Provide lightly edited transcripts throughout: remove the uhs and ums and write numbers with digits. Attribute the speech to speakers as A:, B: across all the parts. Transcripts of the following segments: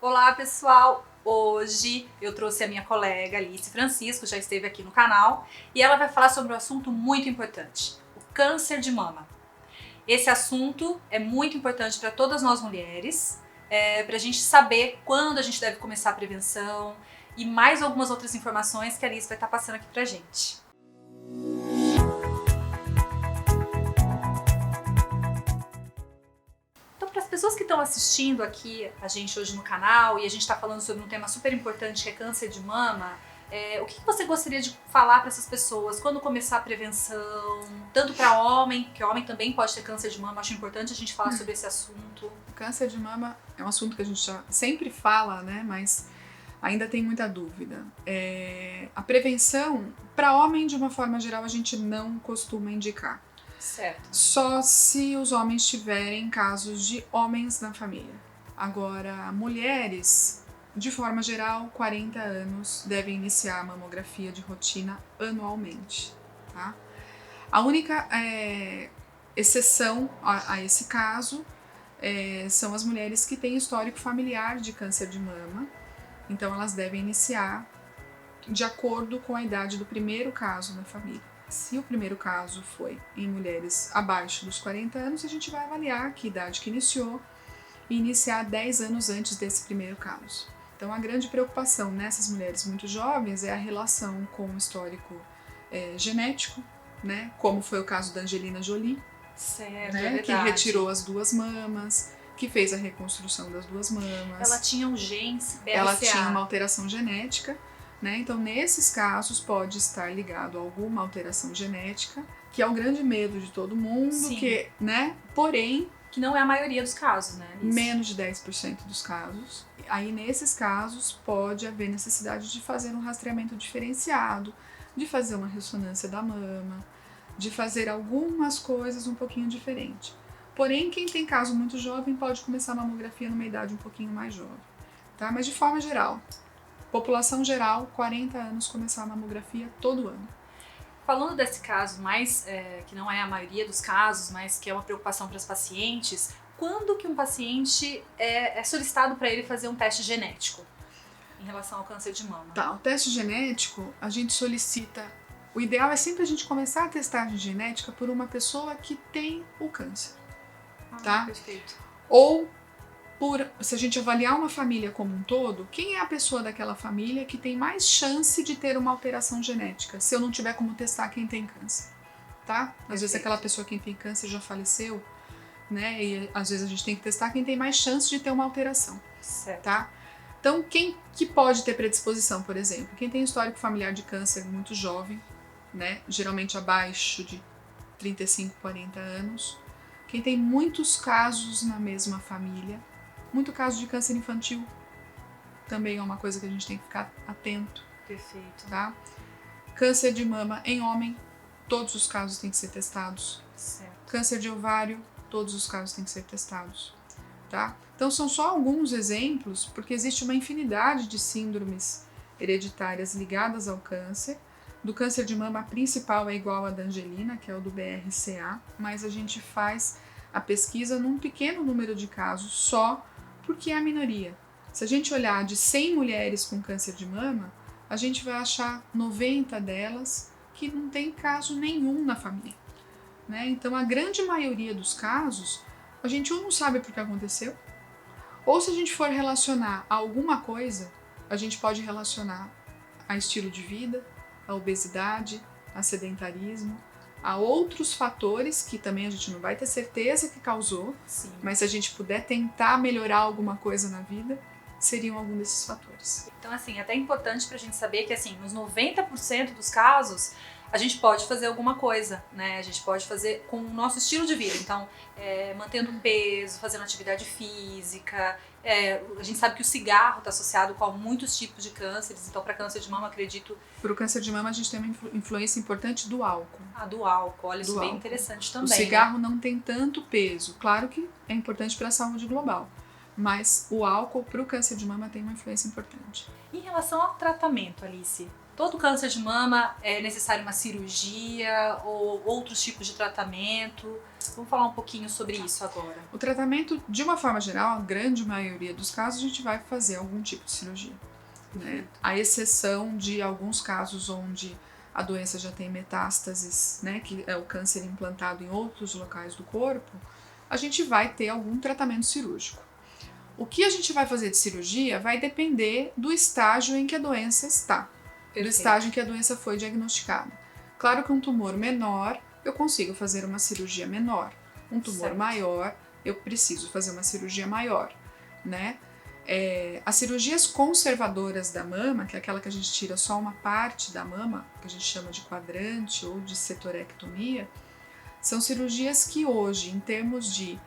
A: Olá, pessoal! Hoje eu trouxe a minha colega Alice Francisco, já esteve aqui no canal, e ela vai falar sobre um assunto muito importante, o câncer de mama. Esse assunto é muito importante para todas nós mulheres, para a gente saber quando a gente deve começar a prevenção e mais algumas outras informações que a Alice vai estar passando aqui pra gente. Para as pessoas que estão assistindo aqui a gente hoje no canal e a gente está falando sobre um tema super importante que é câncer de mama, o que você gostaria de falar para essas pessoas? Quando começar a prevenção? Tanto para homem, que homem também pode ter câncer de mama, acho importante a gente falar sobre esse assunto.
B: O câncer de mama é um assunto que a gente já sempre fala, né? Mas ainda tem muita dúvida. A prevenção, para homem, de uma forma geral, a gente não costuma indicar.
A: Certo.
B: Só se os homens tiverem casos de homens na família. Agora, mulheres, de forma geral, 40 anos devem iniciar a mamografia de rotina anualmente, tá? A única exceção a esse caso são as mulheres que têm histórico familiar de câncer de mama, então elas devem iniciar de acordo com a idade do primeiro caso na família. Se o primeiro caso foi em mulheres abaixo dos 40 anos, a gente vai avaliar que idade que iniciou e iniciar 10 anos antes desse primeiro caso. Então a grande preocupação nessas mulheres muito jovens é a relação com o histórico genético, né? Como foi o caso da Angelina Jolie,
A: certo,
B: né? Que retirou as duas mamas, que fez a reconstrução das duas mamas.
A: Ela tinha um gene BRCA.
B: Ela tinha uma alteração genética. Né? Então, nesses casos, pode estar ligado a alguma alteração genética, que é o grande medo de todo mundo,
A: Sim.
B: que, né? Porém,
A: que não é a maioria dos casos, né? Alice?
B: Menos de 10% dos casos. Aí, nesses casos, pode haver necessidade de fazer um rastreamento diferenciado, de fazer uma ressonância da mama, de fazer algumas coisas um pouquinho diferente. Porém, quem tem caso muito jovem pode começar a mamografia numa idade um pouquinho mais jovem, tá? Mas de forma geral, população geral, 40 anos, começar a mamografia todo ano.
A: Falando desse caso, mais que não é a maioria dos casos, mas que é uma preocupação para as pacientes, quando que um paciente é solicitado para ele fazer um teste genético em relação ao câncer de mama?
B: Tá, o teste genético a gente solicita. O ideal é sempre a gente começar a testagem genética por uma pessoa que tem o câncer, tá?
A: Perfeito.
B: Ou se a gente avaliar uma família como um todo, quem é a pessoa daquela família que tem mais chance de ter uma alteração genética, se eu não tiver como testar quem tem câncer, tá? Às vezes aquela pessoa que tem câncer já faleceu, né? E às vezes a gente tem que testar quem tem mais chance de ter uma alteração,
A: certo.
B: Tá? Então, quem que pode ter predisposição, por exemplo? Quem tem histórico familiar de câncer muito jovem, né? Geralmente abaixo de 35, 40 anos. Quem tem muitos casos na mesma família. Muito caso de câncer infantil também é uma coisa que a gente tem que ficar atento.
A: Perfeito.
B: Tá? Câncer de mama em homem, todos os casos têm que ser testados.
A: Certo.
B: Câncer de ovário, todos os casos têm que ser testados. Tá? Então são só alguns exemplos, porque existe uma infinidade de síndromes hereditárias ligadas ao câncer. Do câncer de mama, a principal é igual a da Angelina, que é o do BRCA, mas a gente faz a pesquisa num pequeno número de casos só, porque é a minoria. Se a gente olhar de 100 mulheres com câncer de mama, a gente vai achar 90 delas que não tem caso nenhum na família, né? Então, a grande maioria dos casos, a gente ou não sabe por que aconteceu, ou se a gente for relacionar a alguma coisa, a gente pode relacionar a estilo de vida, a obesidade, a sedentarismo, a outros fatores que também a gente não vai ter certeza que causou.
A: Sim.
B: Mas se a gente puder tentar melhorar alguma coisa na vida, seriam algum desses fatores.
A: Então, assim, é até importante pra gente saber que, assim, nos 90% dos casos, a gente pode fazer alguma coisa, né? A gente pode fazer com o nosso estilo de vida. Então, mantendo um peso, fazendo atividade física. A gente sabe que o cigarro está associado com muitos tipos de cânceres. Então, para câncer de mama, acredito...
B: Para o câncer de mama, a gente tem uma influência importante do álcool.
A: Do álcool. Olha, isso é bem interessante também.
B: O cigarro, né? Não tem tanto peso. Claro que é importante para a saúde global. Mas o álcool para o câncer de mama tem uma influência importante.
A: Em relação ao tratamento, Alice, todo câncer de mama é necessário uma cirurgia ou outros tipos de tratamento? Vamos falar um pouquinho sobre isso agora.
B: O tratamento, de uma forma geral, a grande maioria dos casos, a gente vai fazer algum tipo de cirurgia, né? A exceção de alguns casos onde a doença já tem metástases, né, que é o câncer implantado em outros locais do corpo, a gente vai ter algum tratamento cirúrgico. O que a gente vai fazer de cirurgia vai depender do estágio em que a doença está, do estágio em que a doença foi diagnosticada. Claro que um tumor menor, eu consigo fazer uma cirurgia menor. Um tumor maior, eu preciso fazer uma cirurgia maior, né? As cirurgias conservadoras da mama, que é aquela que a gente tira só uma parte da mama, que a gente chama de quadrante ou de setorectomia, são cirurgias que hoje, em termos de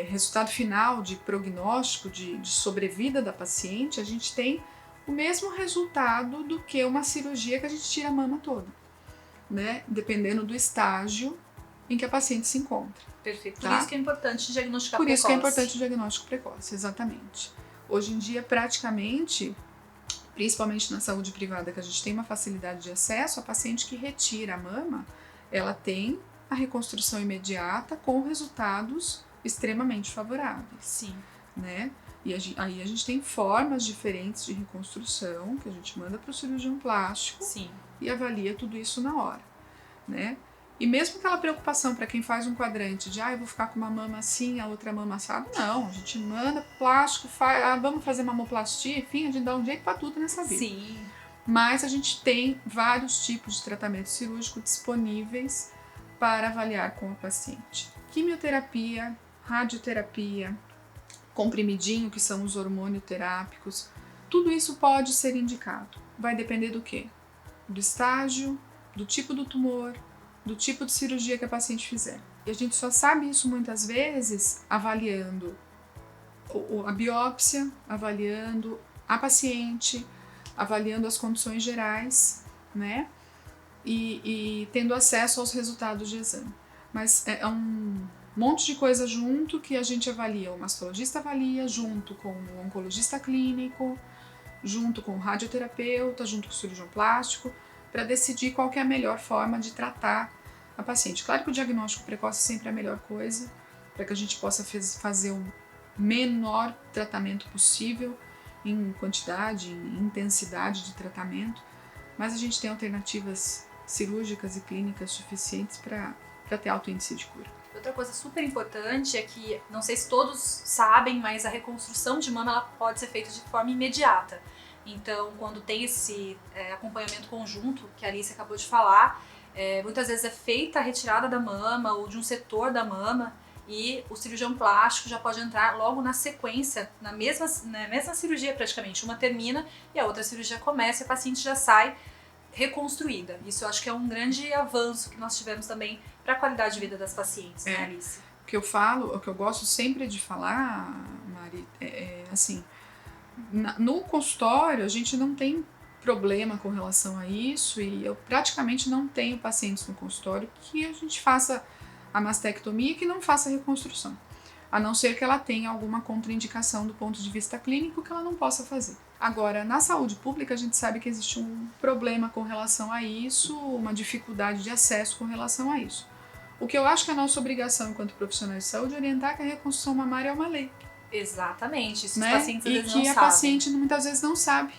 B: resultado final, de prognóstico, de sobrevida da paciente, a gente tem o mesmo resultado do que uma cirurgia que a gente tira a mama toda, né? Dependendo do estágio em que a paciente se encontra.
A: Perfeito.
B: Tá?
A: Por isso que é importante diagnosticar
B: precoce. Por isso que é
A: importante
B: o diagnóstico precoce, exatamente. Hoje em dia, praticamente, principalmente na saúde privada, que a gente tem uma facilidade de acesso, a paciente que retira a mama, ela tem a reconstrução imediata com resultados extremamente favoráveis.
A: Sim.
B: Né? E aí a gente tem formas diferentes de reconstrução que a gente manda para o cirurgião plástico.
A: Sim.
B: E avalia tudo isso na hora, né? E mesmo aquela preocupação para quem faz um quadrante de eu vou ficar com uma mama assim, a outra mama assada, não, a gente manda plástico, vamos fazer mamoplastia, enfim, a gente dá um jeito para tudo nessa vida.
A: Sim.
B: Mas a gente tem vários tipos de tratamento cirúrgico disponíveis para avaliar com a paciente. Quimioterapia, radioterapia, comprimidinho, que são os hormonioterápicos, tudo isso pode ser indicado. Vai depender do quê? Do estágio, do tipo do tumor, do tipo de cirurgia que a paciente fizer. E a gente só sabe isso muitas vezes avaliando a biópsia, avaliando a paciente, avaliando as condições gerais, né? E tendo acesso aos resultados de exame. Mas é um monte de coisa junto que a gente avalia, o mastologista avalia, junto com o oncologista clínico, junto com o radioterapeuta, junto com o cirurgião plástico, para decidir qual que é a melhor forma de tratar a paciente. Claro que o diagnóstico precoce sempre é a melhor coisa, para que a gente possa fazer o menor tratamento possível em quantidade, em intensidade de tratamento, mas a gente tem alternativas cirúrgicas e clínicas suficientes para ter alto índice de cura.
A: Outra coisa super importante é que, não sei se todos sabem, mas a reconstrução de mama ela pode ser feita de forma imediata. Então, quando tem esse acompanhamento conjunto, que a Alice acabou de falar, muitas vezes é feita a retirada da mama ou de um setor da mama e o cirurgião plástico já pode entrar logo na sequência, na mesma cirurgia praticamente. Uma termina e a outra cirurgia começa e a paciente já sai reconstruída. Isso eu acho que é um grande avanço que nós tivemos também para a qualidade de vida das pacientes, né, Alice?
B: O que eu falo, o que eu gosto sempre de falar, Mari, assim, no consultório a gente não tem problema com relação a isso e eu praticamente não tenho pacientes no consultório que a gente faça a mastectomia e que não faça a reconstrução, a não ser que ela tenha alguma contraindicação do ponto de vista clínico que ela não possa fazer. Agora, na saúde pública a gente sabe que existe um problema com relação a isso, uma dificuldade de acesso com relação a isso. O que eu acho que é a nossa obrigação enquanto profissionais de saúde é orientar que a reconstrução mamária é uma lei.
A: Exatamente, isso
B: né?
A: Os pacientes às vezes
B: não sabem. E que a paciente muitas vezes não sabe.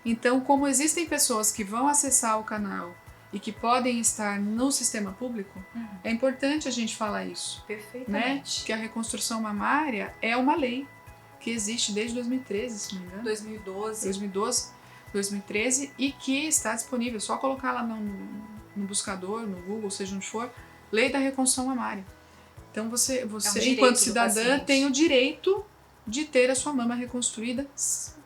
B: Então, como existem pessoas que vão acessar o canal e que podem estar no sistema público, é importante a gente falar isso.
A: Perfeitamente.
B: Né? Que a reconstrução mamária é uma lei que existe desde 2013, se não me engano. 2013, e que está disponível. É só colocar lá no buscador, no Google, seja onde for, Lei da Reconstrução Mamária. Então você enquanto cidadã, tem o direito de ter a sua mama reconstruída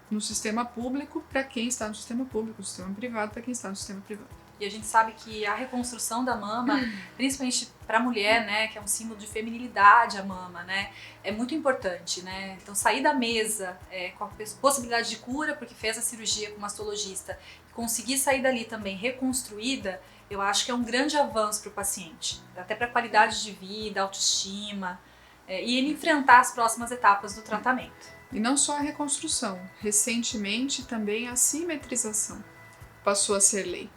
B: no sistema público para quem está no sistema público, no sistema privado para quem está no sistema privado.
A: E a gente sabe que a reconstrução da mama, principalmente para a mulher, né, que é um símbolo de feminilidade a mama, né, é muito importante, né? Então sair da mesa com a possibilidade de cura, porque fez a cirurgia com o mastologista, e conseguir sair dali também reconstruída, eu acho que é um grande avanço para o paciente, até para a qualidade de vida, autoestima, e ele enfrentar as próximas etapas do tratamento.
B: E não só a reconstrução, recentemente também a simetrização passou a ser lei.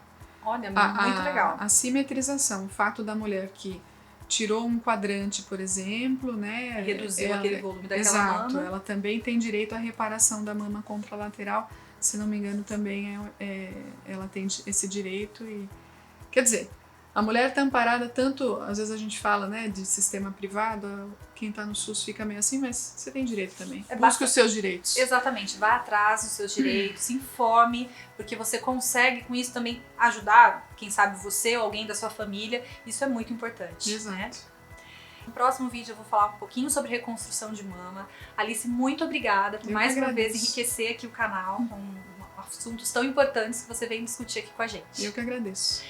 A: Olha, muito legal.
B: A simetrização, o fato da mulher que tirou um quadrante, por exemplo, né?
A: Reduziu aquele volume daquela
B: exato,
A: mama.
B: ela também tem direito à reparação da mama contralateral. Se não me engano, também ela tem esse direito. E quer dizer, a mulher está amparada tanto, às vezes a gente fala, né, de sistema privado, quem está no SUS fica meio assim, mas você tem direito também. Busque os seus direitos.
A: Exatamente, vá atrás dos seus direitos, se informe, porque você consegue com isso também ajudar, quem sabe você ou alguém da sua família, isso é muito importante.
B: Exato.
A: Né? No próximo vídeo eu vou falar um pouquinho sobre reconstrução de mama. Alice, muito obrigada por mais uma vez enriquecer aqui o canal com assuntos tão importantes que você vem discutir aqui com a gente.
B: Eu que agradeço.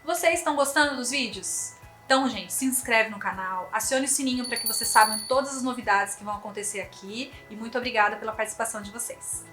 A: Vocês estão gostando dos vídeos? Então, gente, se inscreve no canal, acione o sininho para que vocês saibam todas as novidades que vão acontecer aqui e muito obrigada pela participação de vocês.